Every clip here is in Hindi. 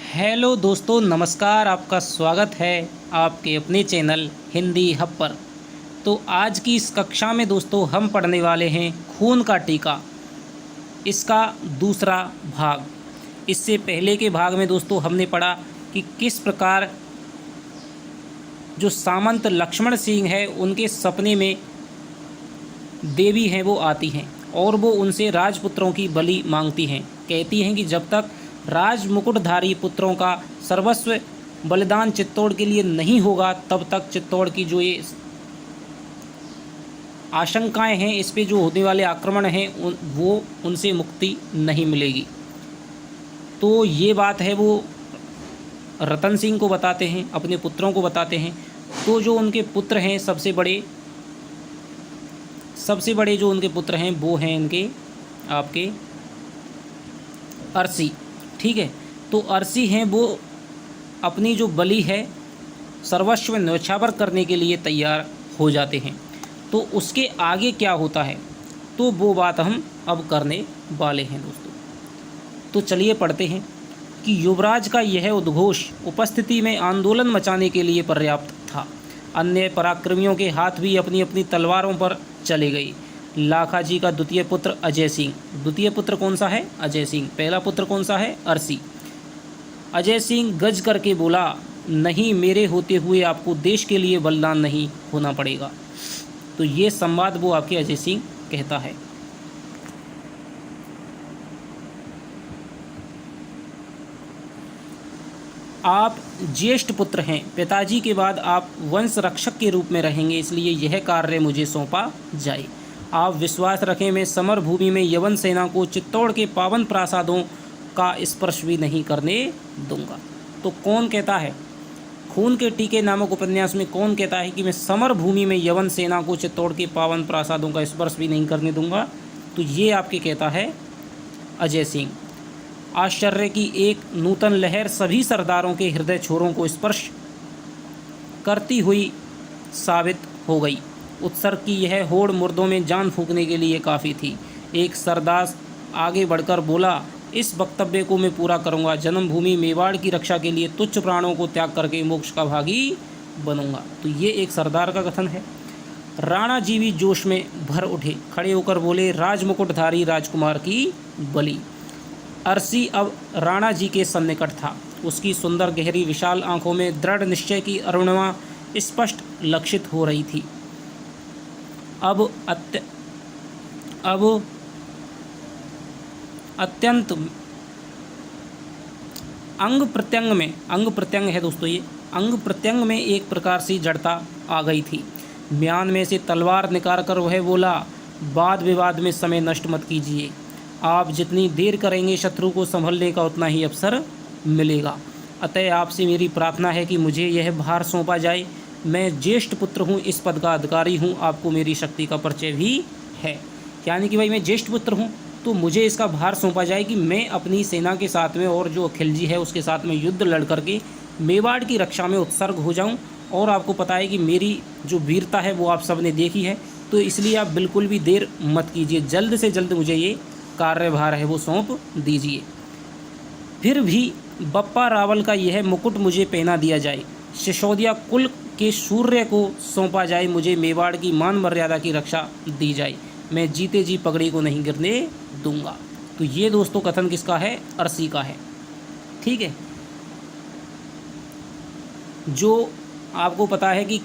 हेलो दोस्तों, नमस्कार। आपका स्वागत है आपके अपने चैनल हिंदी हब पर। तो आज की इस कक्षा में दोस्तों हम पढ़ने वाले हैं खून का टीका, इसका दूसरा भाग। इससे पहले के भाग में दोस्तों हमने पढ़ा कि किस प्रकार जो सामंत लक्ष्मण सिंह है उनके सपने में देवी हैं वो आती हैं और वो उनसे राजपुत्रों की बलि मांगती हैं। कहती हैं कि जब तक राज मुकुटधारी पुत्रों का सर्वस्व बलिदान चित्तौड़ के लिए नहीं होगा तब तक चित्तौड़ की जो ये आशंकाएं हैं, इस पे जो होने वाले आक्रमण हैं वो उनसे मुक्ति नहीं मिलेगी। तो ये बात है वो रतन सिंह को बताते हैं, अपने पुत्रों को बताते हैं। तो जो उनके पुत्र हैं सबसे बड़े जो उनके पुत्र हैं वो हैं इनके आपके अरसी। ठीक है, तो अरसी हैं वो अपनी जो बलि है सर्वस्व न्यौछावर करने के लिए तैयार हो जाते हैं। तो उसके आगे क्या होता है तो वो बात हम अब करने वाले हैं दोस्तों। तो चलिए पढ़ते हैं कि युवराज का यह उद्घोष उपस्थिति में आंदोलन मचाने के लिए पर्याप्त था। अन्य पराक्रमियों के हाथ भी अपनी अपनी तलवारों पर चले गई। लाखाजी का द्वितीय पुत्र अजय सिंह, द्वितीय पुत्र कौन सा है? अजय सिंह। पहला पुत्र कौन सा है? अरसी। अजय सिंह गज करके बोला, नहीं, मेरे होते हुए आपको देश के लिए बलिदान नहीं होना पड़ेगा। तो ये संवाद वो आपके अजय सिंह कहता है। आप ज्येष्ठ पुत्र हैं, पिताजी के बाद आप वंश रक्षक के रूप में रहेंगे, इसलिए यह कार्य मुझे सौंपा जाए। आप विश्वास रखें, मैं समर भूमि में यवन सेना को चित्तौड़ के पावन प्रासादों का स्पर्श भी नहीं करने दूंगा। तो कौन कहता है? खून के टीके नामक उपन्यास में कौन कहता है कि मैं समर भूमि में यवन सेना को चित्तौड़ के पावन प्रासादों का स्पर्श भी नहीं करने दूंगा? तो ये आपके कहता है अजय सिंह। आश्चर्य की एक नूतन लहर सभी सरदारों के हृदय छोरों को स्पर्श करती हुई साबित हो गई। उत्सर्ग की यह होड़ मुर्दों में जान फूंकने के लिए काफ़ी थी। एक सरदार आगे बढ़कर बोला, इस वक्तव्य को मैं पूरा करूंगा। जन्मभूमि मेवाड़ की रक्षा के लिए तुच्छ प्राणों को त्याग करके मोक्ष का भागी बनूंगा। तो ये एक सरदार का कथन है। राणा जी भी जोश में भर उठे, खड़े होकर बोले, राजमुकुटधारी राजकुमार की बलि। अरसी अब राणा जी के सन्निकट था। उसकी सुंदर गहरी विशाल आंखों में दृढ़ निश्चय की अरुणिमा स्पष्ट लक्षित हो रही थी। अब अत्यंत अंग प्रत्यंग है दोस्तों, ये अंग प्रत्यंग में एक प्रकार से जड़ता आ गई थी। म्यान में से तलवार निकाल कर वह बोला, वाद विवाद में समय नष्ट मत कीजिए। आप जितनी देर करेंगे शत्रु को संभलने का उतना ही अवसर मिलेगा। अतः आपसे मेरी प्रार्थना है कि मुझे यह भार सौंपा जाए। मैं ज्येष्ठ पुत्र हूँ, इस पद का अधिकारी हूँ, आपको मेरी शक्ति का परिचय भी है। यानी कि भाई मैं ज्येष्ठ पुत्र हूँ तो मुझे इसका भार सौंपा जाए कि मैं अपनी सेना के साथ में और जो खिलजी है उसके साथ में युद्ध लड़ करके मेवाड़ की रक्षा में उत्सर्ग हो जाऊँ। और आपको पता है कि मेरी जो वीरता है वो आप सब ने देखी है, तो इसलिए आप बिल्कुल भी देर मत कीजिए, जल्द से जल्द मुझे ये कार्यभार है वो सौंप दीजिए। फिर भी बप्पा रावल का यह मुकुट मुझे पहना दिया जाए, सिसोदिया कुल के सूर्य को सौंपा जाए, मुझे मेवाड़ की मान मर्यादा की रक्षा दी जाए, मैं जीते जी पगड़ी को नहीं गिरने दूंगा। तो ये दोस्तों कथन किसका है? अरसी का है। ठीक है, जो आपको पता है कि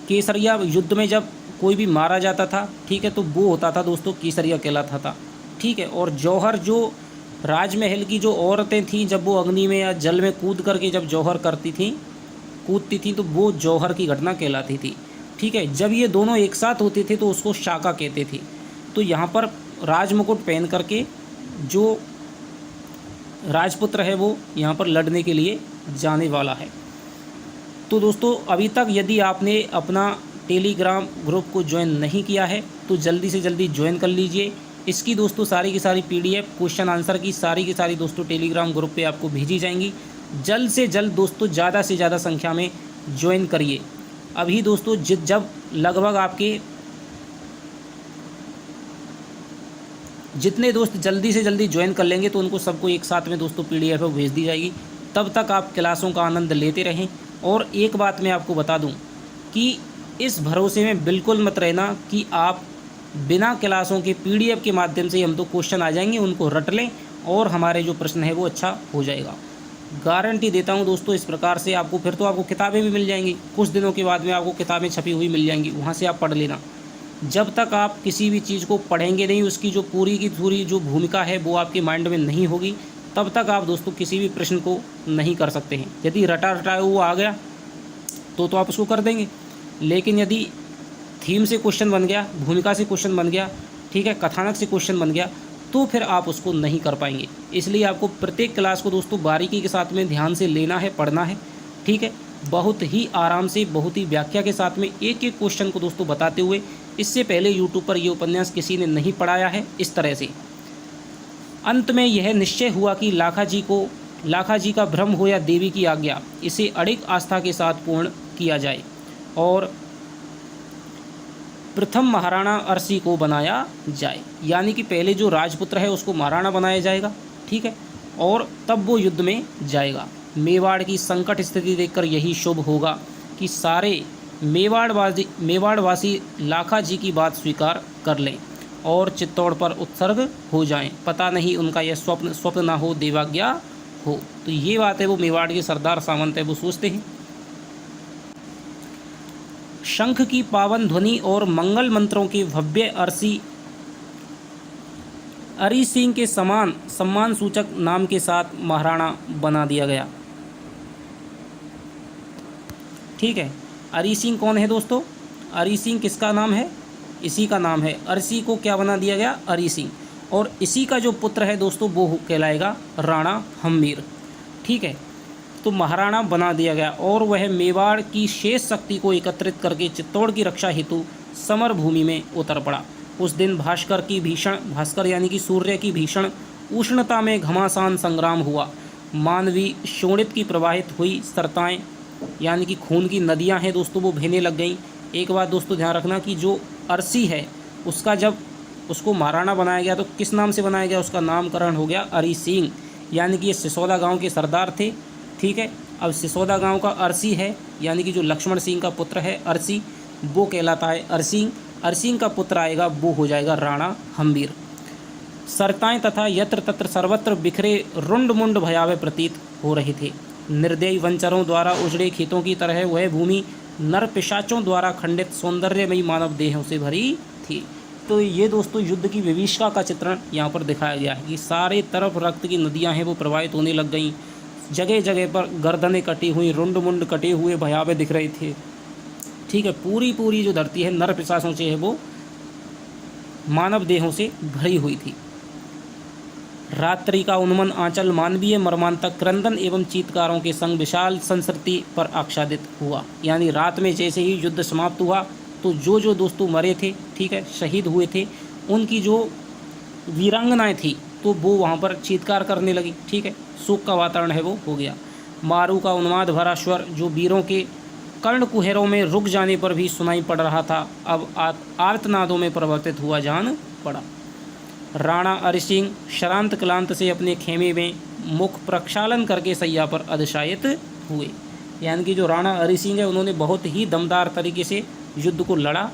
केसरिया युद्ध में जब कोई भी मारा जाता था, ठीक है, तो वो होता था दोस्तों केसरिया कहलाता था। ठीक है, और जौहर जो राजमहल की जो औरतें थीं जब वो अग्नि में या जल में कूद करके जब जौहर कूदती थी तो वो जौहर की घटना कहलाती थी। ठीक है, जब ये दोनों एक साथ होते थे तो उसको शाका कहते थे। तो यहाँ पर राजमुकुट पहन करके जो राजपुत्र है वो यहाँ पर लड़ने के लिए जाने वाला है। तो दोस्तों अभी तक यदि आपने अपना टेलीग्राम ग्रुप को ज्वाइन नहीं किया है तो जल्दी से जल्दी ज्वाइन कर लीजिए। इसकी दोस्तों सारी की सारी PDF क्वेश्चन आंसर की सारी की सारी दोस्तों टेलीग्राम ग्रुप पे आपको भेजी जाएंगी। जल्द से जल्द दोस्तों ज़्यादा से ज़्यादा संख्या में ज्वाइन करिए। अभी दोस्तों जब लगभग आपके जितने दोस्त जल्दी से जल्दी ज्वाइन कर लेंगे तो उनको सबको एक साथ में दोस्तों PDF भेज दी जाएगी। तब तक आप क्लासों का आनंद लेते रहें। और एक बात मैं आपको बता दूं कि इस भरोसे में बिल्कुल मत रहना कि आप बिना क्लासों के PDF के माध्यम से हम तो क्वेश्चन आ जाएंगे उनको रट लें और हमारे जो प्रश्न है वो अच्छा हो जाएगा। गारंटी देता हूँ दोस्तों। इस प्रकार से आपको फिर तो आपको किताबें भी मिल जाएंगी, कुछ दिनों के बाद में आपको किताबें छपी हुई मिल जाएंगी, वहाँ से आप पढ़ लेना। जब तक आप किसी भी चीज़ को पढ़ेंगे नहीं, उसकी जो पूरी की पूरी जो भूमिका है वो आपके माइंड में नहीं होगी, तब तक आप दोस्तों किसी भी प्रश्न को नहीं कर सकते हैं। यदि रटा रटाया हुआ आ गया तो आप उसको कर देंगे, लेकिन यदि थीम से क्वेश्चन बन गया, भूमिका से क्वेश्चन बन गया, ठीक है, कथानक से क्वेश्चन बन गया, तो फिर आप उसको नहीं कर पाएंगे। इसलिए आपको प्रत्येक क्लास को दोस्तों बारीकी के साथ में ध्यान से लेना है, पढ़ना है, ठीक है, बहुत ही आराम से, बहुत ही व्याख्या के साथ में एक एक क्वेश्चन को दोस्तों बताते हुए। इससे पहले यूट्यूब पर ये उपन्यास किसी ने नहीं पढ़ाया है इस तरह से। अंत में यह निश्चय हुआ कि लाखा जी का भ्रम हो या देवी की आज्ञा, इसे अड़िग आस्था के साथ पूर्ण किया जाए और प्रथम महाराणा अरसी को बनाया जाए। यानी कि पहले जो राजपुत्र है उसको महाराणा बनाया जाएगा, ठीक है, और तब वो युद्ध में जाएगा। मेवाड़ की संकट स्थिति देखकर यही शुभ होगा कि सारे मेवाड़वासी लाखा जी की बात स्वीकार कर लें और चित्तौड़ पर उत्सर्ग हो जाएं। पता नहीं उनका यह स्वप्न ना हो, देवाज्ञा हो। तो ये बात है वो मेवाड़ के सरदार सामंत है वो सोचते हैं। शंख की पावन ध्वनि और मंगल मंत्रों के भव्य अरी सिंह के समान सम्मान सूचक नाम के साथ महाराणा बना दिया गया, ठीक है। अरी सिंह कौन है दोस्तों? अरी सिंह किसका नाम है? इसी का नाम है। अरसी को क्या बना दिया गया? अरी सिंह। और इसी का जो पुत्र है दोस्तों वो कहलाएगा राणा हम्मीर, ठीक है। तो महाराणा बना दिया गया और वह मेवाड़ की शेष शक्ति को एकत्रित करके चित्तौड़ की रक्षा हेतु समर भूमि में उतर पड़ा। उस दिन भास्कर यानी कि सूर्य की भीषण उष्णता में घमासान संग्राम हुआ। मानवी शोणित की प्रवाहित हुई सरताएं यानी कि खून की नदियां हैं दोस्तों वो बहने लग गईं। एक बात दोस्तों ध्यान रखना कि जो अरसी है उसका जब उसको महाराणा बनाया गया तो किस नाम से बनाया गया? उसका नामकरण हो गया अरी सिंह, यानी कि ये सिसोदा गांव के सरदार थे, ठीक है। अब सिसोदा गांव का अरसी है यानी कि जो लक्ष्मण सिंह का पुत्र है अरसी, वो कहलाता है अरसिंह। अरसिंह का पुत्र आएगा वो हो जाएगा राणा हम्मीर। सरताएं तथा यत्र तत्र सर्वत्र बिखरे रुंड मुंड भयावह प्रतीत हो रहे थे। निर्दयी वंचरों द्वारा उजड़े खेतों की तरह वह भूमि नर पिशाचों द्वारा खंडित सौंदर्यमयी मानव देहों से भरी थी। तो ये दोस्तों युद्ध की विभीषिका का चित्रण यहाँ पर दिखाया गया है कि सारे तरफ रक्त की नदियाँ हैं वो प्रवाहित होने लग गईं। जगह जगह पर गर्दनें कटी हुई, रुंड मुंड कटे हुए भयावह दिख रहे थे, ठीक है। पूरी जो धरती है नर पिशाचों से है वो मानव देहों से भरी हुई थी। रात्रि का उन्मन आंचल मानवीय मर्मांतक क्रंदन एवं चीत्कारों के संग विशाल संस्कृति पर आच्छादित हुआ। यानी रात में जैसे ही युद्ध समाप्त हुआ तो जो दोस्तों मरे थे, ठीक है, शहीद हुए थे, उनकी जो वीरांगनाएं थी तो वो वहाँ पर चीत्कार करने लगी, ठीक है। शोक का वातावरण है वो हो गया। मारू का उन्माद भरा स्वर जो वीरों के कर्ण कुहरों में रुक जाने पर भी सुनाई पड़ रहा था, अब आर्तनादों में परिवर्तित हुआ जान पड़ा। राणा अरी सिंह श्रांत क्लांत से अपने खेमे में मुख प्रक्षालन करके सैया पर अधशायित हुए। यानी कि जो राणा अरी सिंह है उन्होंने बहुत ही दमदार तरीके से युद्ध को लड़ा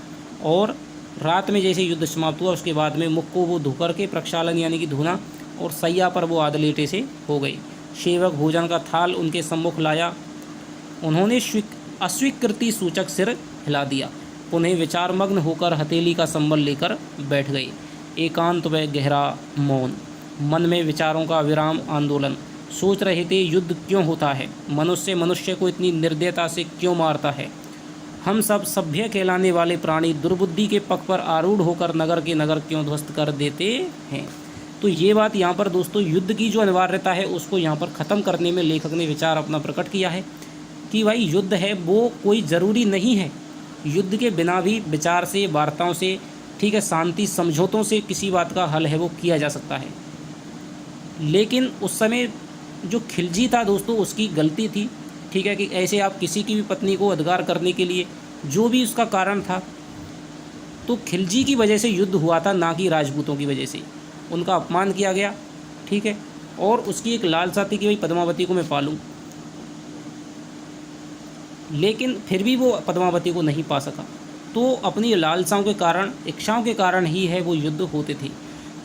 और रात में जैसे युद्ध समाप्त हुआ उसके बाद में मुख को वो धो करके प्रक्षालन यानी कि धोना और सैया पर वो आधलेटे से हो गई। सेवक भोजन का थाल उनके सम्मुख लाया, उन्होंने अस्वीकृति सूचक सिर हिला दिया, पुनः विचारमग्न होकर हथेली का संबल लेकर बैठ गए। एकांत व गहरा मौन, मन में विचारों का विराम आंदोलन। सोच रहे थे युद्ध क्यों होता है, मनुष्य को इतनी निर्दयता से क्यों मारता है। हम सब सभ्य कहलाने वाले प्राणी दुर्बुद्धि के पग पर आरूढ़ होकर नगर के नगर क्यों ध्वस्त कर देते हैं। तो ये बात यहाँ पर दोस्तों युद्ध की जो अनिवार्यता है उसको यहाँ पर ख़त्म करने में लेखक ने विचार अपना प्रकट किया है कि भाई युद्ध है वो कोई ज़रूरी नहीं है। युद्ध के बिना भी विचार से, वार्ताओं से, ठीक है, शांति समझौतों से किसी बात का हल है वो किया जा सकता है। लेकिन उस समय जो खिलजी था दोस्तों उसकी गलती थी, ठीक है, कि ऐसे आप किसी की भी पत्नी को अधिकार करने के लिए जो भी उसका कारण था तो खिलजी की वजह से युद्ध हुआ था, ना कि राजपूतों की वजह से। उनका अपमान किया गया, ठीक है, और उसकी एक लालसा थी कि भाई पद्मावती को मैं पालूं, लेकिन फिर भी वो पद्मावती को नहीं पा सका। तो अपनी लालसाओं के कारण, इच्छाओं के कारण ही है वो युद्ध होते थे।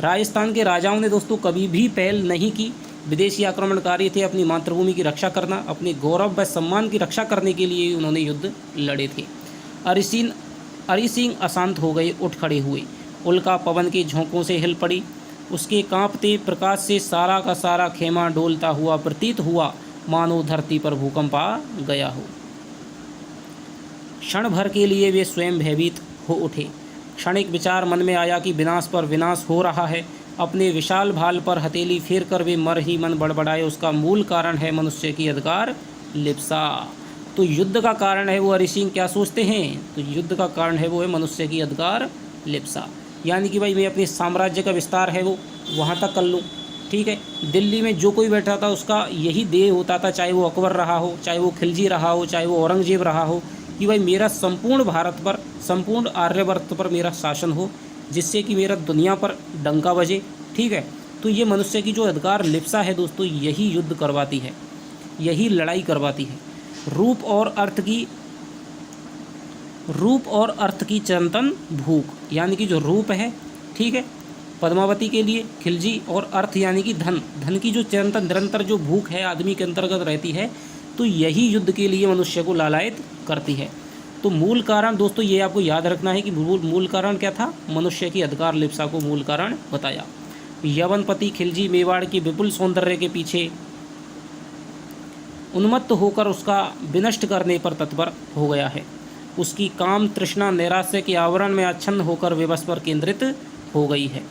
राजस्थान के राजाओं ने दोस्तों कभी भी पहल नहीं की। विदेशी आक्रमणकारी थे, अपनी मातृभूमि की रक्षा करना, अपने गौरव व सम्मान की रक्षा करने के लिए उन्होंने युद्ध लड़े थे। अरि सिंह अशांत हो गए, उठ खड़े हुए। उल्का पवन के झोंकों से हिल पड़ी। उसके कांपते प्रकाश से सारा का सारा खेमा डोलता हुआ प्रतीत हुआ, मानो धरती पर भूकंप आ गया हो। क्षण भर के लिए वे स्वयं भयभीत हो उठे। क्षणिक विचार मन में आया कि विनाश पर विनाश हो रहा है। अपने विशाल भाल पर हथेली फेर कर वे मर ही मन बड़बड़ाए, उसका मूल कारण है मनुष्य की अधिकार लिप्सा। तो युद्ध का कारण है वो हरि सिंह क्या सोचते हैं, तो युद्ध का कारण है वो है मनुष्य की अधिकार लिप्सा, यानी कि भाई मैं अपने साम्राज्य का विस्तार है वो वहाँ तक कर लूँ, ठीक है। दिल्ली में जो कोई बैठा था उसका यही ध्येय होता था, चाहे वो अकबर रहा हो, चाहे वो खिलजी रहा हो, चाहे वो औरंगजेब रहा हो, कि भाई मेरा संपूर्ण भारत पर, संपूर्ण आर्यवर्त पर मेरा शासन हो, जिससे कि मेरा दुनिया पर डंका बजे, ठीक है। तो ये मनुष्य की जो अधिकार लिप्सा है दोस्तों, यही युद्ध करवाती है, यही लड़ाई करवाती है। रूप और अर्थ की चिरंतन भूख, यानी कि जो रूप है, ठीक है, पद्मावती के लिए खिलजी, और अर्थ यानी कि धन की जो चिरंतन निरंतर जो भूख है आदमी के अंतर्गत रहती है, तो यही युद्ध के लिए मनुष्य को लालायित करती है। तो मूल कारण दोस्तों ये आपको याद रखना है कि मूल कारण क्या था, मनुष्य की अधिकार लिप्सा को मूल कारण बताया। यवनपति खिलजी मेवाड़ की विपुल सौंदर्य के पीछे उन्मत्त होकर उसका विनष्ट करने पर तत्पर हो गया है। उसकी काम तृष्णा नैराश्य के आवरण में आच्छन्न होकर विवश पर केंद्रित हो गई है।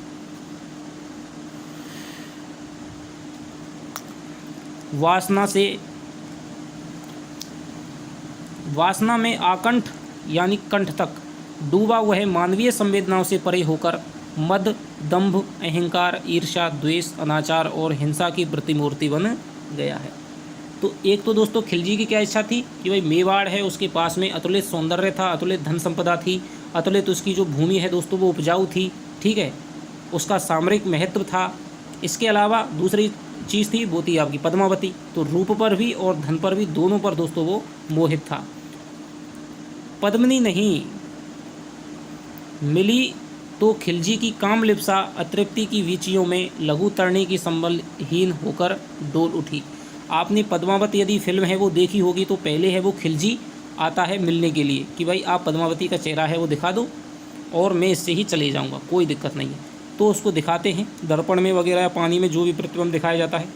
वासना में आकंठ यानी कंठ तक डूबा वह मानवीय संवेदनाओं से परे होकर मद, दंभ, अहंकार, ईर्ष्या, द्वेष, अनाचार और हिंसा की प्रतिमूर्ति बन गया है। तो एक तो दोस्तों खिलजी की क्या इच्छा थी कि भाई मेवाड़ है, उसके पास में अतुलित सौंदर्य था, अतुलित धन संपदा थी, अतुलित उसकी जो भूमि है दोस्तों वो उपजाऊ थी, ठीक है, उसका सामरिक महत्व था। इसके अलावा दूसरी चीज़ थी वो थी आपकी पद्मावती। तो रूप पर भी और धन पर भी, दोनों पर दोस्तों वो मोहित था। पद्मिनी नहीं मिली तो खिलजी की कामलिप्सा अतृप्ति की वीचियों में लघु तरणी की संबलहीन होकर डोल उठी। आपने पद्मावती यदि फिल्म है वो देखी होगी तो पहले है वो खिलजी आता है मिलने के लिए कि भाई आप पद्मावती का चेहरा है वो दिखा दो और मैं इससे ही चले जाऊंगा, कोई दिक्कत नहीं है। तो उसको दिखाते हैं दर्पण में वगैरह या पानी में, जो भी प्रतिबिंब दिखाया जाता है।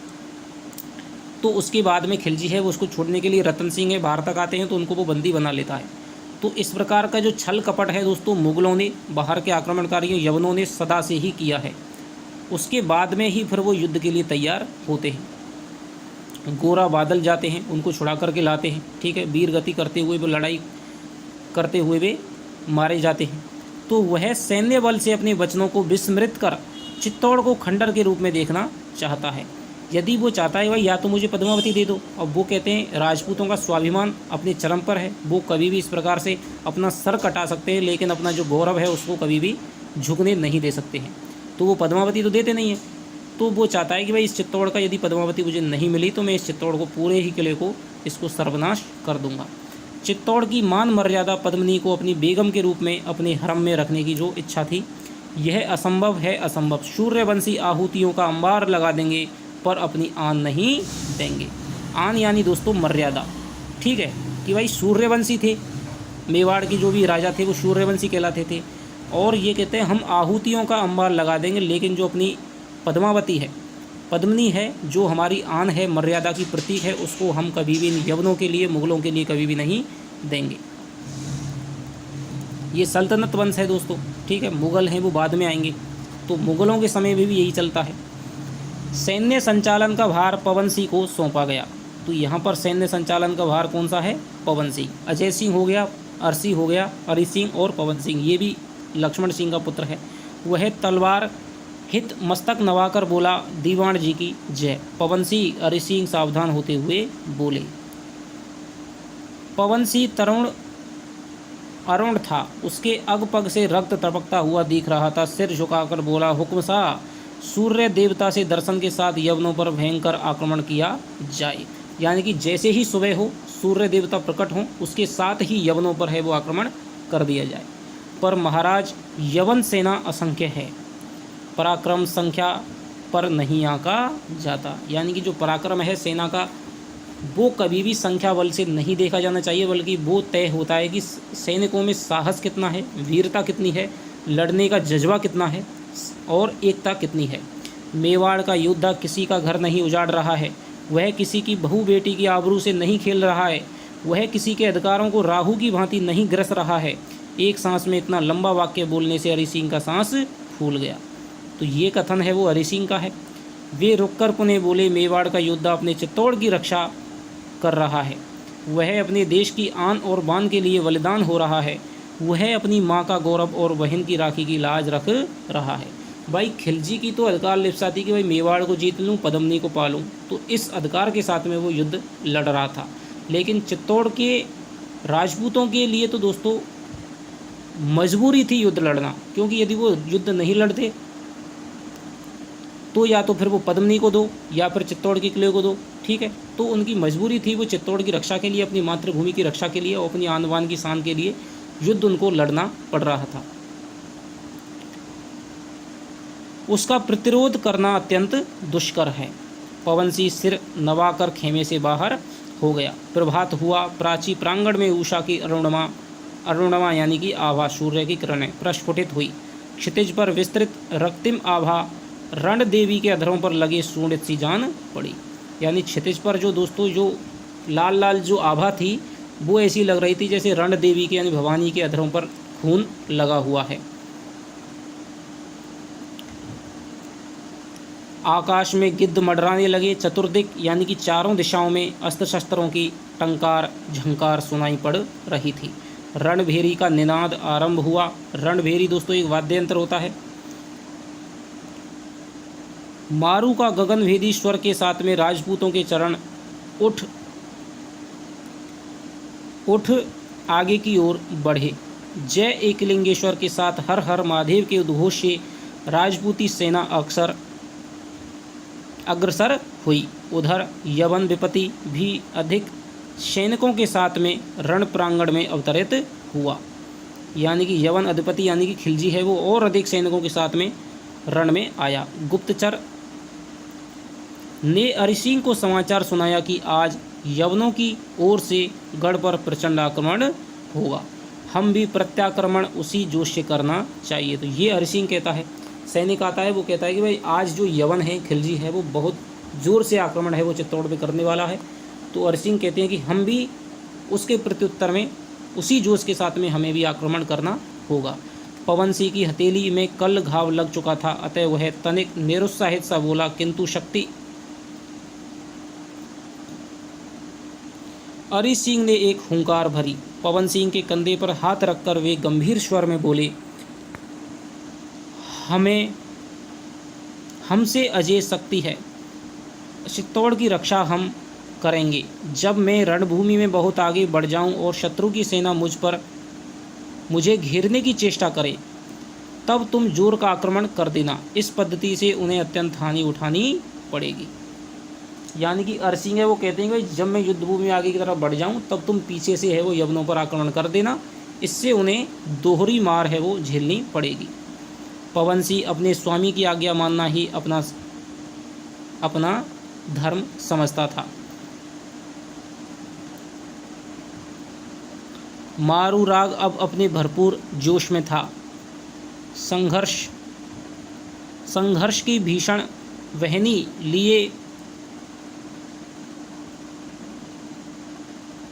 तो उसके बाद में खिलजी है वो उसको छोड़ने के लिए रतन सिंह है बाहर तक आते हैं, तो उनको वो बंदी बना लेता है। तो इस प्रकार का जो छल कपट है दोस्तों मुगलों ने, बाहर के आक्रमणकारियों यवनों ने सदा से ही किया है। उसके बाद में ही फिर वो युद्ध के लिए तैयार होते हैं। गोरा बादल जाते हैं, उनको छुड़ा करके लाते हैं, ठीक है, वीर गति करते हुए वो लड़ाई करते हुए वे मारे जाते हैं। तो वह सैन्य बल से अपने वचनों को विस्मृत कर चित्तौड़ को खंडर के रूप में देखना चाहता है। यदि वो चाहता है भाई या तो मुझे पद्मावती दे दो, अब वो कहते हैं राजपूतों का स्वाभिमान अपने चरम पर है, वो कभी भी इस प्रकार से अपना सर कटा सकते हैं, लेकिन अपना जो गौरव है उसको कभी भी झुकने नहीं दे सकते हैं। तो वो पद्मावती तो देते नहीं हैं। तो वो चाहता है कि भाई इस चित्तौड़ का यदि पद्मावती मुझे नहीं मिली तो मैं इस चित्तौड़ को, पूरे ही किले को, इसको सर्वनाश कर दूंगा। चित्तौड़ की मान मर्यादा पद्मिनी को अपनी बेगम के रूप में अपने हरम में रखने की जो इच्छा थी, यह असंभव है, असंभव। सूर्यवंशी आहुतियों का अंबार लगा देंगे पर अपनी आन नहीं देंगे। आन यानी दोस्तों मर्यादा, ठीक है, कि भाई सूर्यवंशी थे, मेवाड़ के जो भी राजा थे वो सूर्यवंशी कहलाते थे, और ये कहते हैं हम आहुतियों का अंबार लगा देंगे, लेकिन जो अपनी पद्मावती है, पद्मिनी है, जो हमारी आन है, मर्यादा की प्रतीक है, उसको हम कभी भी यवनों के लिए, मुगलों के लिए कभी भी नहीं देंगे। ये सल्तनत वंश है दोस्तों, ठीक है, मुगल हैं वो बाद में आएंगे। तो मुगलों के समय में भी यही चलता है। सैन्य संचालन का भार पवन सिंह को सौंपा गया। तो यहाँ पर सैन्य संचालन का भार कौन सा है, पवन सिंह। अजय सिंह हो गया, अरसी हो गया, हरि सिंह और पवन सिंह, ये भी लक्ष्मण सिंह का पुत्र है। वह तलवार हित मस्तक नवाकर बोला, दीवान जी की जय। पवन सिंह हरि सिंह सावधान होते हुए बोले। पवन सिंह तरुण था, उसके अग पग से रक्त टपकता हुआ दिख रहा था। सिर झुकाकर बोला, हुक्म शाह, सूर्य देवता से दर्शन के साथ यवनों पर भयंकर आक्रमण किया जाए। यानी कि जैसे ही सुबह हो, सूर्य देवता प्रकट हों, उसके साथ ही यवनों पर है वो आक्रमण कर दिया जाए। पर महाराज यवन सेना असंख्य है, पराक्रम संख्या पर नहीं आंका जाता। यानी कि जो पराक्रम है सेना का, वो कभी भी संख्या बल से नहीं देखा जाना चाहिए, बल्कि वो तय होता है कि सैनिकों में साहस कितना है, वीरता कितनी है, लड़ने का जज्बा कितना है और एकता कितनी है। मेवाड़ का योद्धा किसी का घर नहीं उजाड़ रहा है, वह किसी की बहू बेटी की आबरू से नहीं खेल रहा है, वह किसी के अधिकारों को राहु की भांति नहीं ग्रस रहा है। एक सांस में इतना लंबा वाक्य बोलने से हरि सिंह का सांस फूल गया। तो ये कथन है वो हरि सिंह का है। वे रुककर पुनः बोले, मेवाड़ का योद्धा अपने चित्तौड़ की रक्षा कर रहा है, वह अपने देश की आन और बान के लिए बलिदान हो रहा है, वह अपनी माँ का गौरव और बहन की राखी की लाज रख रहा है। भाई खिलजी की तो अधिकार लिप्सा थी कि भाई मेवाड़ को जीत लूँ, पद्मिनी को पालूँ, तो इस अधिकार के साथ में वो युद्ध लड़ रहा था। लेकिन चित्तौड़ के राजपूतों के लिए तो दोस्तों मजबूरी थी युद्ध लड़ना, क्योंकि यदि वो युद्ध नहीं लड़ते तो या तो फिर वो पद्मिनी को दो या फिर चित्तौड़ के किले को दो, ठीक है। तो उनकी मजबूरी थी, वो चित्तौड़ की रक्षा के लिए, अपनी मातृभूमि की रक्षा के लिए और अपनी आन बान की शान के लिए युद्ध उनको लड़ना पड़ रहा था। उसका प्रतिरोध करना अत्यंत दुष्कर है। पवन सिंह सिर नवाकर खेमे से बाहर हो गया। प्रभात हुआ, प्राची प्रांगण में उषा की अरुणिमा यानी कि आभा, सूर्य की किरणें प्रस्फुटित हुई। क्षितिज पर विस्तृत रक्तिम आभा रण देवी के अधरों पर लगे सुनित सी जान पड़ी। यानी क्षितिज पर जो दोस्तों जो लाल लाल जो आभा थी, वो ऐसी लग रही थी जैसे रण देवी के यानी भवानी के अधरों पर खून लगा हुआ है। आकाश में गिद्ध मडराने लगे। चतुर्दिक यानी कि चारों दिशाओं में अस्त्र शस्त्रों की टंकार झंकार सुनाई पड़ रही थी। रणभेरी का निनाद आरंभ हुआ। रणभेरी दोस्तों एक वाद्य यंत्र होता है। मारू का गगनभेदी स्वर के साथ में राजपूतों के चरण उठ आगे की ओर बढ़े। जय एकलिंगेश्वर के साथ हर हर महादेव के उद्घोष से राजपूती सेना अग्रसर हुई। उधर यवन विपति भी अधिक सैनिकों के साथ में रण प्रांगण में अवतरित हुआ। यानी कि यवन अधिपति यानी कि खिलजी है वो और अधिक सैनिकों के साथ में रण में आया। गुप्तचर ने हरि सिंह को समाचार सुनाया कि आज यवनों की ओर से गढ़ पर प्रचंड आक्रमण होगा, हम भी प्रत्याक्रमण उसी जोश से करना चाहिए। तो ये हरि सिंह कहता है, सैनिक आता है, वो कहता है कि भाई आज जो यवन है, खिलजी है, वो बहुत ज़ोर से आक्रमण है वो चित्तौड़ पे करने वाला है। तो हरि सिंह कहते हैं कि हम भी उसके प्रत्युत्तर में उसी जोश के साथ में हमें भी आक्रमण करना होगा। पवन सिंह की हथेली में कल घाव लग चुका था, अतः वह तनिक निरुत्साहित सा बोला, किंतु शक्ति। हरि सिंह ने एक हुंकार भरी। पवन सिंह के कंधे पर हाथ रखकर वे गंभीर स्वर में बोले, हमसे अजय शक्ति है, चित्तौड़ की रक्षा हम करेंगे। जब मैं रणभूमि में बहुत आगे बढ़ जाऊं और शत्रु की सेना मुझे घेरने की चेष्टा करे, तब तुम जोर का आक्रमण कर देना। इस पद्धति से उन्हें अत्यंत हानि उठानी पड़ेगी। यानी कि हरि सिंह है वो कहते हैं कि जब मैं युद्ध भूमि में आगे की तरफ बढ़ जाऊं, तब तुम पीछे से है वो यवनों पर आक्रमण कर देना, इससे उन्हें दोहरी मार है वो झेलनी पड़ेगी। पवन सिंह अपने स्वामी की आज्ञा मानना ही अपना धर्म समझता था। मारू राग अब अपने भरपूर जोश में था। संघर्ष की भीषण वहनी लिए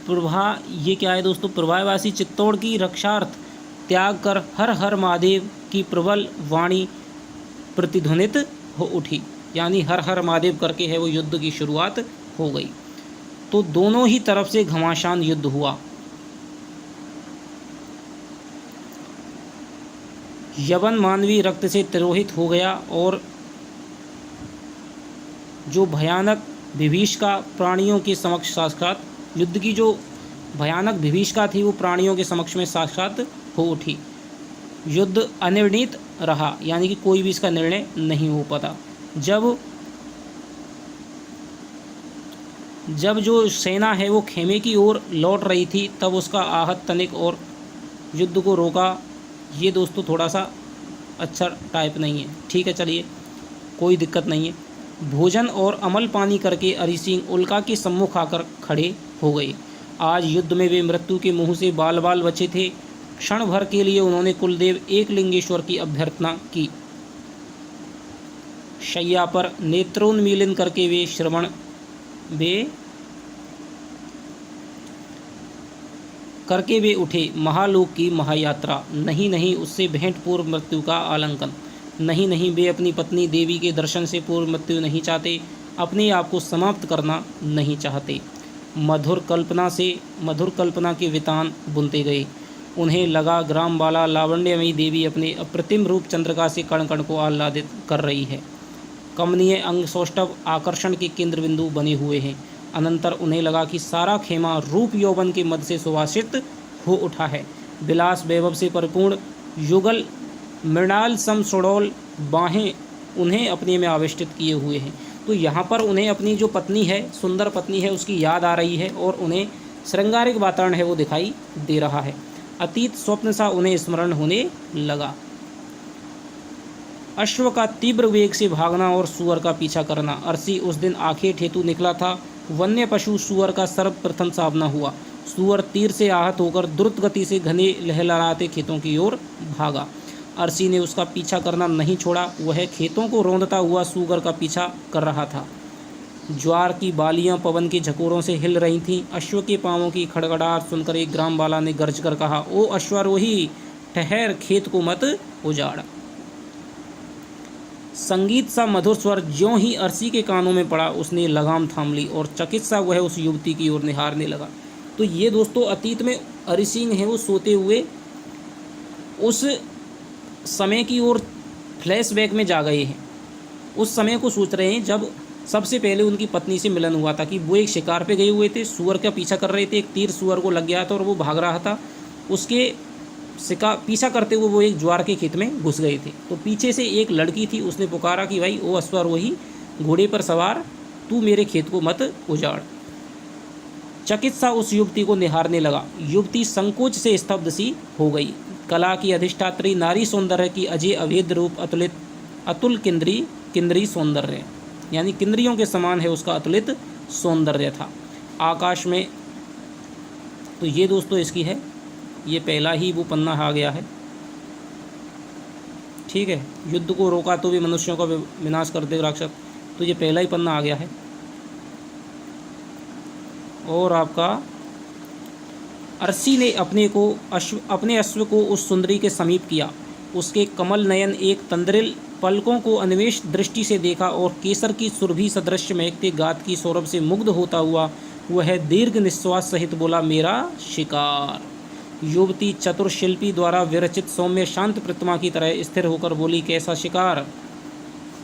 ये क्या है दोस्तों, प्रभावासी चित्तौड़ की रक्षार्थ त्याग कर हर हर महादेव की प्रबल वाणी प्रतिध्वनित हो उठी। यानी हर हर महादेव करके है वो युद्ध की शुरुआत हो गई। तो दोनों ही तरफ से घमासान युद्ध हुआ। यवन मानवीय रक्त से तिरोहित हो गया और जो भयानक विभीषिका प्राणियों के समक्ष साक्षात, युद्ध की जो भयानक विभीषिका थी वो प्राणियों के समक्ष में साक्षात हो उठी। युद्ध अनिर्णित रहा, यानी कि कोई भी इसका निर्णय नहीं हो पाता। जब जो सेना है वो खेमे की ओर लौट रही थी, तब उसका आहत तनिक और युद्ध को रोका। ये दोस्तों थोड़ा सा अच्छा टाइप नहीं है, ठीक है, चलिए कोई दिक्कत नहीं है। भोजन और अमल पानी करके अरि सिंह उल्का के सम्मुख आकर खड़े हो गए। आज युद्ध में वे मृत्यु के मुंह से बाल बाल बचे थे। क्षण भर के लिए उन्होंने कुलदेव एकलिंगेश्वर की अभ्यर्थना की। शैया पर नेत्रोन्मीलन करके वे उठे। महालोक की महायात्रा, नहीं नहीं, उससे भेंट पूर्व मृत्यु का आलंकन, नहीं नहीं, वे अपनी पत्नी देवी के दर्शन से पूर्व मृत्यु नहीं चाहते, अपने आप को समाप्त करना नहीं चाहते। मधुर कल्पना के वितान बुनते गए। उन्हें लगा ग्रामबाला लावण्यमयी देवी अपने अप्रतिम रूप चंद्रिका से कण कण को आह्लादित कर रही है। कमनीय अंग सौष्ठव आकर्षण के केंद्र बिंदु बने हुए हैं। अनंतर उन्हें लगा कि सारा खेमा रूप यौवन के मद से सुवासित हो उठा है। विलास वैभव से परिपूर्ण युगल मृणाल सम सुडौल बाहें उन्हें अपने में आविष्टित किए हुए हैं। तो यहाँ पर उन्हें अपनी जो पत्नी है, सुंदर पत्नी है, उसकी याद आ रही है और उन्हें श्रृंगारिक वातावरण है वो दिखाई दे रहा है। अतीत स्वप्न सा उन्हें स्मरण होने लगा। अश्व का तीव्र वेग से भागना और सुअर का पीछा करना। अरसी उस दिन आखेट हेतु निकला था। वन्य पशु सुअर का सर्वप्रथम सामना हुआ। सुअर तीर से आहत होकर द्रुत गति से घने लहलहाते खेतों की ओर भागा। अरसी ने उसका पीछा करना नहीं छोड़ा। वह खेतों को रौंदता हुआ सुअर का पीछा कर रहा था। ज्वार की बालियां पवन के झकोरों से हिल रही थीं। अश्व के पांवों की खड़खड़ाहट सुनकर एक ग्रामबाला ने गर्ज कर कहा, ओ अश्वारोही, ठहर, खेत को मत उजाड़। संगीत सा मधुर स्वर ज्यों ही अरसी के कानों में पड़ा, उसने लगाम थाम ली और चकित सा वह उस युवती की ओर निहारने लगा। तो ये दोस्तों अतीत में अरि सिंह हैं वो सोते हुए उस समय की ओर फ्लैशबैक में जा गए हैं। उस समय को सोच रहे हैं जब सबसे पहले उनकी पत्नी से मिलन हुआ था कि वो एक शिकार पे गए हुए थे, सुअर का पीछा कर रहे थे, एक तीर सुअर को लग गया था और वो भाग रहा था। उसके पीछा करते हुए वो एक ज्वार के खेत में घुस गए थे। तो पीछे से एक लड़की थी, उसने पुकारा कि भाई ओ अश्वारोही, घोड़े पर सवार, तू मेरे खेत को मत उजाड़। चकित सा उस युवती को निहारने लगा। युवती संकोच से स्तब्ध सी हो गई। कला की अधिष्ठात्री नारी सौंदर्य की अजय अभेद रूप अतुल किंद्री सौंदर्य, यानी किंद्रियों के समान है उसका अतुलित सौंदर्य था। आकाश में, तो ये दोस्तों इसकी है, ये पहला ही वो पन्ना आ गया है, ठीक है। युद्ध को रोका तो भी मनुष्यों का विनाश कर दे राक्षस, तो ये पहला ही पन्ना आ गया है। और आपका अरसी ने अपने अश्व को उस सुंदरी के समीप किया। उसके कमल नयन एक तंद्रिल पलकों को अन्वेष दृष्टि से देखा और केसर की सुरभि सदृश महकते गात की सौरभ से मुग्ध होता हुआ वह दीर्घ निश्वास सहित बोला, मेरा शिकार। युवती चतुर शिल्पी द्वारा विरचित सौम्य शांत प्रतिमा की तरह स्थिर होकर बोली, कैसा शिकार?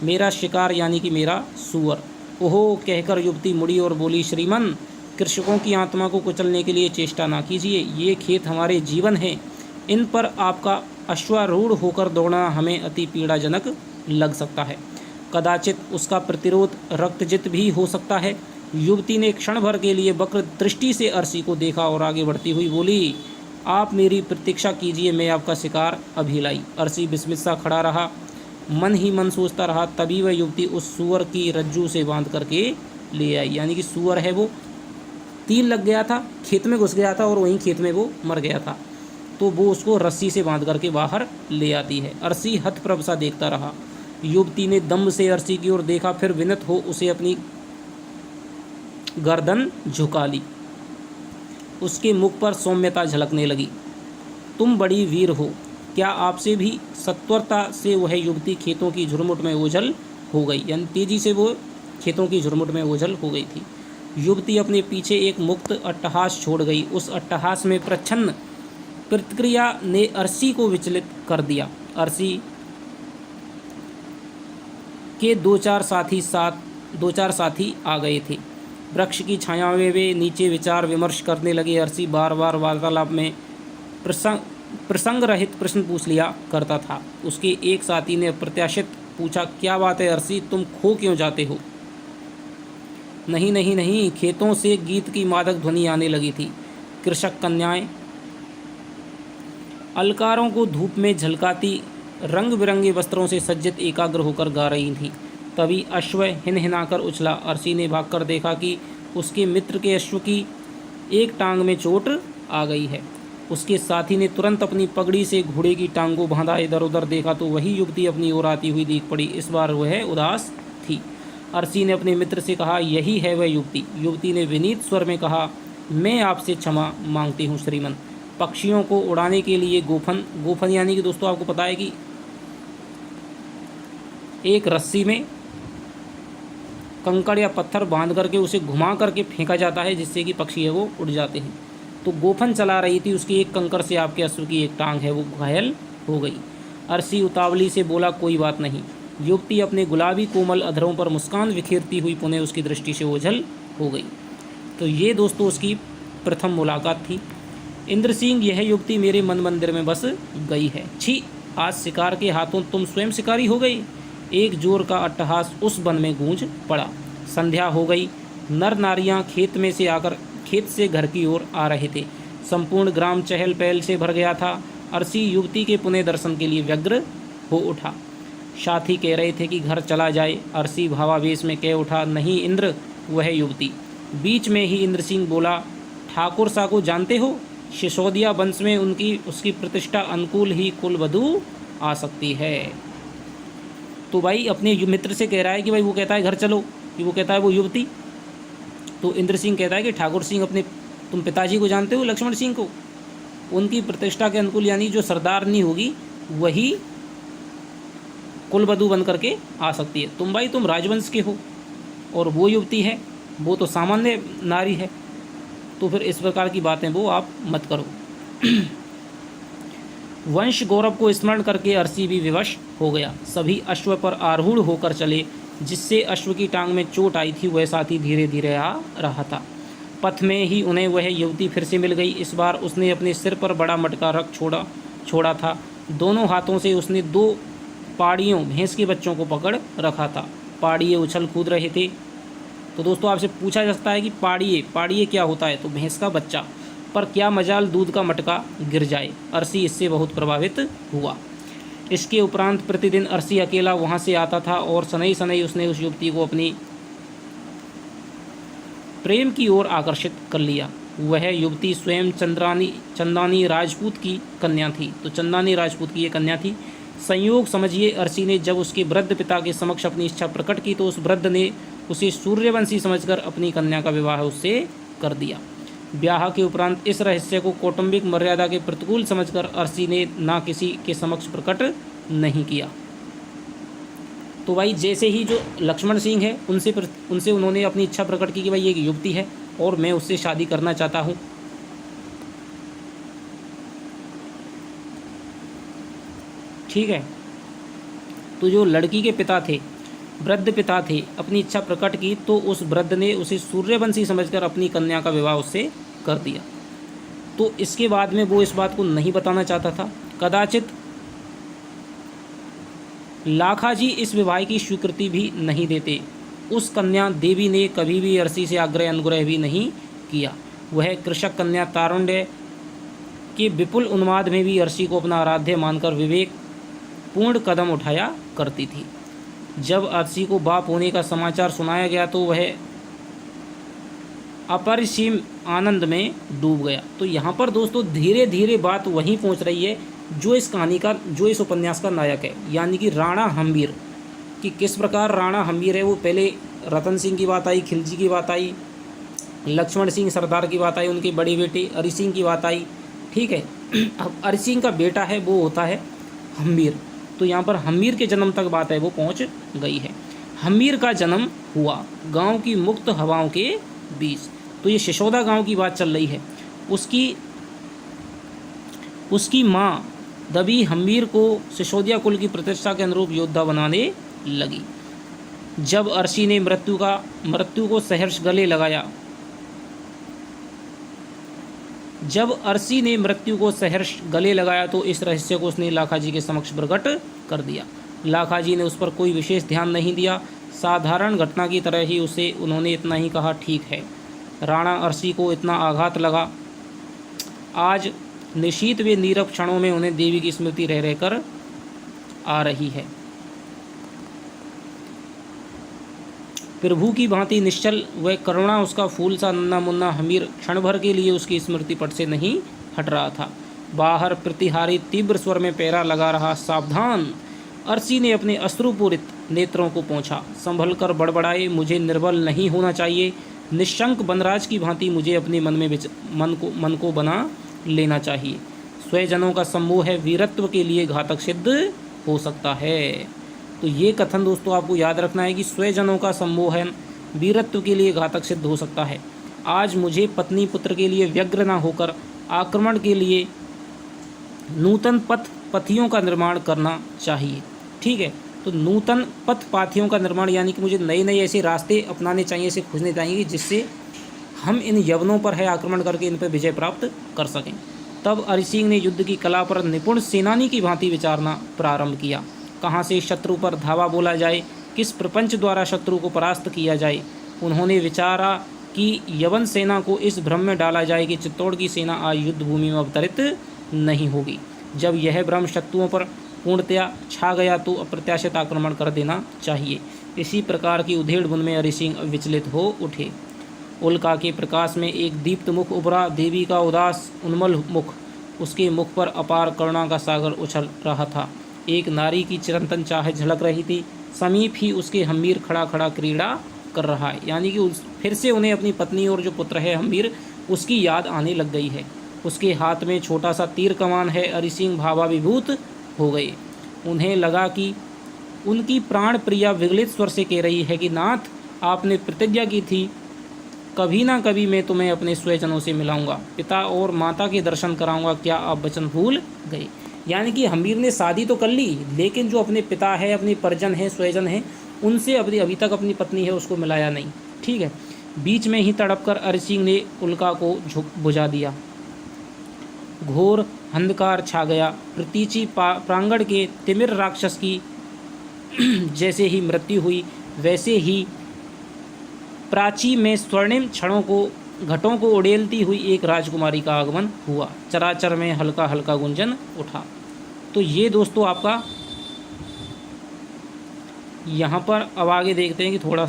मेरा शिकार यानी कि मेरा सुअर। ओहो कहकर युवती मुड़ी और बोली, श्रीमन, कृषकों की आत्मा को कुचलने के लिए चेष्टा ना कीजिए। ये खेत हमारे जीवन हैं, इन पर आपका अश्वारूढ़ होकर दौड़ना हमें अति पीड़ाजनक लग सकता है। कदाचित उसका प्रतिरोध रक्तजित भी हो सकता है। युवती ने क्षण भर के लिए वक्र दृष्टि से अरसी को देखा और आगे बढ़ती हुई बोली, आप मेरी प्रतीक्षा कीजिए, मैं आपका शिकार अभी लाई। अरसी विस्मित सा खड़ा रहा, मन ही मन सोचता रहा। तभी वह युवती उस सुअर की रज्जू से बांध करके ले आई, यानी कि सुअर है वो तीर लग गया था, खेत में घुस गया था और वहीं खेत में वो मर गया था, तो वो उसको रस्सी से बांध करके बाहर ले आती है। अरसी हतप्रभ सा देखता रहा। युवती ने दम्भ से अरसी की ओर देखा, फिर विनत हो उसे अपनी गर्दन झुका ली। उसके मुख पर सौम्यता झलकने लगी। तुम बड़ी वीर हो, क्या आपसे भी सत्वरता से वह युवती खेतों की झुरमुट में ओझल हो गई, यानी तेजी से वो खेतों की झुरमुट में ओझल हो गई थी। युवती अपने पीछे एक मुक्त अट्टहास छोड़ गई। उस अट्टहास में प्रच्छन्न प्रतिक्रिया ने अरसी को विचलित कर दिया। अरसी के दो चार साथी आ गए थे। वृक्ष की छाया में वे नीचे विचार विमर्श करने लगे। अरसी बार बार वार्तालाप में प्रसंग रहित प्रश्न पूछ लिया करता था। उसके एक साथी ने अप्रत्याशित पूछा, क्या बात है अरसी, तुम खो क्यों जाते हो? नहीं नहीं नहीं, खेतों से गीत की मादक ध्वनि आने लगी थी। कृषक कन्याएं अलकारों को धूप में झलकाती रंग बिरंगे वस्त्रों से सज्जित एकाग्र होकर गा रही थीं। तभी अश्व हिनहिनाकर उछला। अरसी ने भागकर देखा कि उसके मित्र के अश्व की एक टांग में चोट आ गई है। उसके साथी ने तुरंत अपनी पगड़ी से घोड़े की टांग को बांधा। इधर उधर देखा तो वही युवती अपनी ओर आती हुई दिख पड़ी। इस बार वह उदास थी। अरसी ने अपने मित्र से कहा, यही है वह युवती। युवती ने विनीत स्वर में कहा, मैं आपसे क्षमा मांगती हूँ श्रीमन। पक्षियों को उड़ाने के लिए गोफन यानी कि दोस्तों आपको पता है कि एक रस्सी में कंकड़ या पत्थर बांध करके उसे घुमा करके फेंका जाता है, जिससे कि पक्षी है वो उड़ जाते हैं। तो गोफन चला रही थी, उसकी एक कंकड़ से आपके अश्व की एक टांग है वो घायल हो गई। अरसी उतावली से बोला, कोई बात नहीं। युवती अपने गुलाबी कोमल अधरों पर मुस्कान बिखेरती हुई पुनः उसकी दृष्टि से ओझल हो गई। तो ये दोस्तों उसकी प्रथम मुलाकात थी। इंद्र सिंह, यह युवती मेरे मन मंदिर में बस गई है। छी, आज शिकार के हाथों तुम स्वयं शिकारी हो गई। एक जोर का अट्टहास उस वन में गूंज पड़ा। संध्या हो गई। नर नारियां खेत से घर की ओर आ रहे थे। संपूर्ण ग्राम चहल पहल से भर गया था। अरसी युवती के पुनः दर्शन के लिए व्यग्र हो उठा। साथी कह रहे थे कि घर चला जाए। अरसी भावावेश में कह उठा, नहीं इंद्र, वह युवती। बीच में ही इंद्र सिंह बोला, ठाकुर सा को जानते हो? सिसोदिया वंश में उसकी प्रतिष्ठा अनुकूल ही कुलवधू आ सकती है। तो भाई अपने मित्र से कह रहा है कि भाई वो कहता है घर चलो, कि वो कहता है वो युवती। तो इंद्र सिंह कहता है कि ठाकुर सिंह तुम पिताजी को जानते हो, लक्ष्मण सिंह को? उनकी प्रतिष्ठा के अनुकूल यानी जो सरदारनी होगी वही कुलवधू बन करके आ सकती है। तुम राजवंश के हो और वो युवती है, वो तो सामान्य नारी है। तो फिर इस प्रकार की बातें वो आप मत करो। वंश गौरव को स्मरण करके अरसी भी विवश हो गया। सभी अश्व पर आरूढ़ होकर चले। जिससे अश्व की टांग में चोट आई थी वह साथी धीरे धीरे आ रहा था। पथ में ही उन्हें वह युवती फिर से मिल गई। इस बार उसने अपने सिर पर बड़ा मटका रख छोड़ा था। दोनों हाथों से उसने 2 पाड़ियों भैंस के बच्चों को पकड़ रखा था। पाड़िए उछल कूद रहे थे। तो दोस्तों आपसे पूछा जा सकता है कि पाड़िए क्या होता है? तो भैंस का बच्चा। पर क्या मजाल दूध का मटका गिर जाए। अरसी इससे बहुत प्रभावित हुआ। इसके उपरांत प्रतिदिन अरसी अकेला वहाँ से आता था और शनै शनै उसने उस युवती को अपनी प्रेम की ओर आकर्षित कर लिया। वह युवती स्वयं चंदानी राजपूत की कन्या थी। तो चंदानी राजपूत की ये कन्या थी। संयोग समझिए, अरसी ने जब उसके वृद्ध पिता के समक्ष अपनी इच्छा प्रकट की तो उस वृद्ध ने उसे सूर्यवंशी समझकर अपनी कन्या का विवाह उससे कर दिया। ब्याह के उपरांत इस रहस्य को कौटुंबिक मर्यादा के प्रतिकूल समझकर अरसी ने ना किसी के समक्ष प्रकट नहीं किया। तो भाई जैसे ही जो लक्ष्मण सिंह है उनसे उन्होंने अपनी इच्छा प्रकट की कि भाई ये एक युवती है और मैं उससे शादी करना चाहता हूँ। ठीक है। तो जो लड़की के पिता थे, वृद्ध पिता थे, अपनी इच्छा प्रकट की तो उस वृद्ध ने उसे सूर्यवंशी समझकर अपनी कन्या का विवाह उससे कर दिया। तो इसके बाद में वो इस बात को नहीं बताना चाहता था। कदाचित लाखाजी इस विवाह की स्वीकृति भी नहीं देते। उस कन्या देवी ने कभी भी अरसी से आग्रह अनुग्रह भी नहीं किया। वह कृषक कन्या तारुण्य के विपुल उन्माद में भी अरसी को अपना आराध्य मानकर विवेक पूर्ण कदम उठाया करती थी। जब अरसी को बाप होने का समाचार सुनाया गया तो वह अपरिसीम आनंद में डूब गया। तो यहाँ पर दोस्तों धीरे धीरे बात वहीं पहुँच रही है जो इस उपन्यास का नायक है, यानी कि राणा हम्बीर। कि किस प्रकार राणा हम्बीर है, वो पहले रतन सिंह की बात आई, खिलजी की बात आई, लक्ष्मण सिंह सरदार की बात आई, उनके बड़े बेटे अरि सिंह की बात आई। ठीक है। अब अरि सिंह का बेटा है वो होता है हम्बीर। तो यहाँ पर हम्बीर के जन्म तक बात है वो पहुँच गई है। हम्बीर का जन्म हुआ गांव की मुक्त हवाओं के बीच। तो ये सिसोदा गांव की बात चल रही है। उसकी माँ दबी हम्बीर को सिसोदिया कुल की प्रतिष्ठा के अनुरूप योद्धा बनाने लगी। जब अरसी ने मृत्यु को सहर्ष गले लगाया, जब अरसी ने मृत्यु को सहर्ष गले लगाया तो इस रहस्य को उसने लाखाजी के समक्ष प्रकट कर दिया। लाखाजी ने उस पर कोई विशेष ध्यान नहीं दिया, साधारण घटना की तरह ही उसे उन्होंने इतना ही कहा, ठीक है। राणा अरसी को इतना आघात लगा। आज निशीत वे नीरव क्षणों में उन्हें देवी की स्मृति रह रहकर आ रही है। प्रभु की भांति निश्चल व करुणा उसका फूल सा नन्ना मुन्ना हमीर क्षण भर के लिए उसकी स्मृति पट से नहीं हट रहा था। बाहर प्रतिहारी तीव्र स्वर में पैरा लगा रहा, सावधान। अरसी ने अपने अश्रुपूरित नेत्रों को पोंछा, संभल कर बड़बड़ाए, मुझे निर्बल नहीं होना चाहिए। निशंक वनराज की भांति मुझे अपने मन को बना लेना चाहिए। स्वजनों का समूह है, वीरत्व के लिए घातक सिद्ध हो सकता है। तो ये कथन दोस्तों आपको याद रखना है कि स्वजनों का सम्मोहन वीरत्व के लिए घातक सिद्ध हो सकता है। आज मुझे पत्नी पुत्र के लिए व्यग्र न होकर आक्रमण के लिए नूतन पथियों का निर्माण करना चाहिए। ठीक है, तो नूतन पाथियों का निर्माण यानी कि मुझे नए नए ऐसे रास्ते अपनाने चाहिए, ऐसे खोजने चाहिए जिससे हम इन यवनों पर है आक्रमण करके इन पर विजय प्राप्त कर सकें। तब अरिसिंह सिंह ने युद्ध की कला पर निपुण सेनानी की भांति विचारना प्रारंभ किया। कहाँ से शत्रु पर धावा बोला जाए, किस प्रपंच द्वारा शत्रु को परास्त किया जाए। उन्होंने विचारा कि यवन सेना को इस भ्रम में डाला जाए कि चित्तौड़ की सेना आज युद्ध भूमि में अवतरित नहीं होगी। जब यह भ्रम शत्रुओं पर पूर्णतया छा गया तो अप्रत्याशित आक्रमण कर देना चाहिए। इसी प्रकार की उधेड़ बुन में अरिसिंह विचलित हो उठे। उल्का के प्रकाश में एक दीप्त मुख उभरा, देवी का उदास उन्मल मुख, उसके मुख पर अपार करुणा का सागर उछल रहा था। एक नारी की चिरंतन चाह झलक रही थी, समीप ही उसके हमीर खड़ा खड़ा क्रीड़ा कर रहा है। यानी कि फिर से उन्हें अपनी पत्नी और जो पुत्र है हमीर, उसकी याद आने लग गई है। उसके हाथ में छोटा सा तीर कमान है। अरिसिंह भावाभिभूत हो गए। उन्हें लगा कि उनकी प्राण प्रिया विगलित स्वर से कह रही है कि नाथ, आपने प्रतिज्ञा की थी कभी ना कभी मैं तुम्हें अपने स्वजनों से मिलाऊंगा, पिता और माता के दर्शन कराऊंगा, क्या आप वचन भूल गए। यानी कि हमीर ने शादी तो कर ली, लेकिन जो अपने पिता है, अपने परिजन हैं, स्वजन हैं, उनसे अभी तक अपनी पत्नी है उसको मिलाया नहीं। ठीक है, बीच में ही तड़पकर अरिसिंह ने उल्का को बुझा दिया। घोर अंधकार छा गया। प्रतीची प्रांगण के तिमिर राक्षस की जैसे ही मृत्यु हुई, वैसे ही प्राची में स्वर्णिम घटों को उड़ेलती हुई एक राजकुमारी का आगमन हुआ। चराचर में हल्का हल्का गुंजन उठा। तो ये दोस्तों आपका यहाँ पर अब आगे देखते हैं कि थोड़ा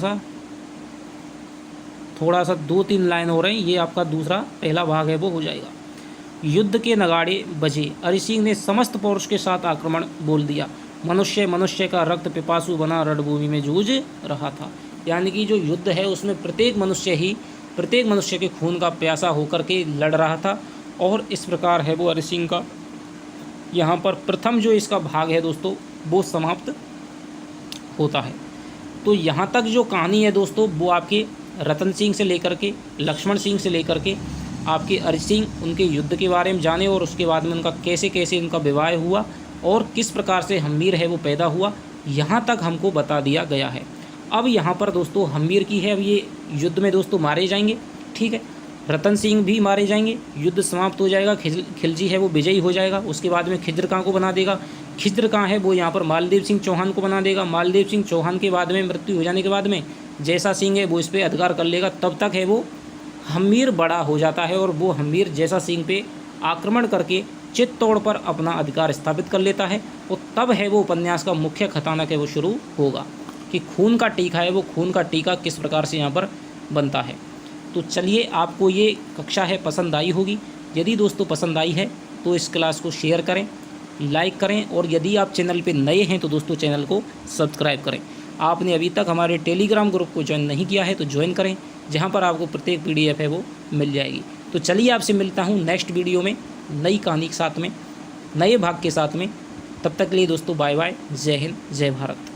सा 2-3 लाइन हो रही हैं। ये आपका पहला भाग है वो हो जाएगा। युद्ध के नगाड़े बजे। अरिसिंह ने समस्त पौरुष के साथ आक्रमण बोल दिया। मनुष्य का रक्त पिपासु बना रणभूमि में जूझ रहा था। यानी कि जो युद्ध है उसमें प्रत्येक मनुष्य के खून का प्यासा होकर के लड़ रहा था। और इस प्रकार है वो अरिसिंह का यहाँ पर प्रथम जो इसका भाग है दोस्तों वो समाप्त होता है। तो यहाँ तक जो कहानी है दोस्तों वो आपके रतन सिंह से लेकर के लक्ष्मण सिंह से लेकर के आपके अरिसिंह उनके युद्ध के बारे में जाने, और उसके बाद में उनका कैसे उनका विवाह हुआ और किस प्रकार से हमीर है वो पैदा हुआ, यहाँ तक हमको बता दिया गया है। अब यहाँ पर दोस्तों हमीर की है, अब ये युद्ध में दोस्तों मारे जाएंगे। ठीक है, रतन सिंह भी मारे जाएंगे, युद्ध समाप्त हो जाएगा, खिलजी है वो विजयी हो जाएगा। उसके बाद में खिज्र खां को बना देगा। खिज्र खां है वो यहाँ पर मालदेव सिंह चौहान को बना देगा। मालदेव सिंह चौहान के बाद में मृत्यु हो जाने के बाद में जैसा सिंह है वो इस पर अधिकार कर लेगा। तब तक है वो हमीर बड़ा हो जाता है और वो हमीर जैसा सिंह पे आक्रमण करके चित्तौड़ पर अपना अधिकार स्थापित कर लेता है। और तब है वो उपन्यास का मुख्य कथानक है वो शुरू होगा कि खून का टीका है वो खून का टीका किस प्रकार से यहाँ पर बनता है। तो चलिए, आपको ये कक्षा है पसंद आई होगी। यदि दोस्तों पसंद आई है तो इस क्लास को शेयर करें, लाइक करें, और यदि आप चैनल पे नए हैं तो दोस्तों चैनल को सब्सक्राइब करें। आपने अभी तक हमारे टेलीग्राम ग्रुप को ज्वाइन नहीं किया है तो ज्वाइन करें, जहाँ पर आपको प्रत्येक PDF है वो मिल जाएगी। तो चलिए, आपसे मिलता हूँ नेक्स्ट वीडियो में नई कहानी के साथ में, नए भाग के साथ में। तब तक के लिए दोस्तों बाय बाय, जय हिंद, जय भारत।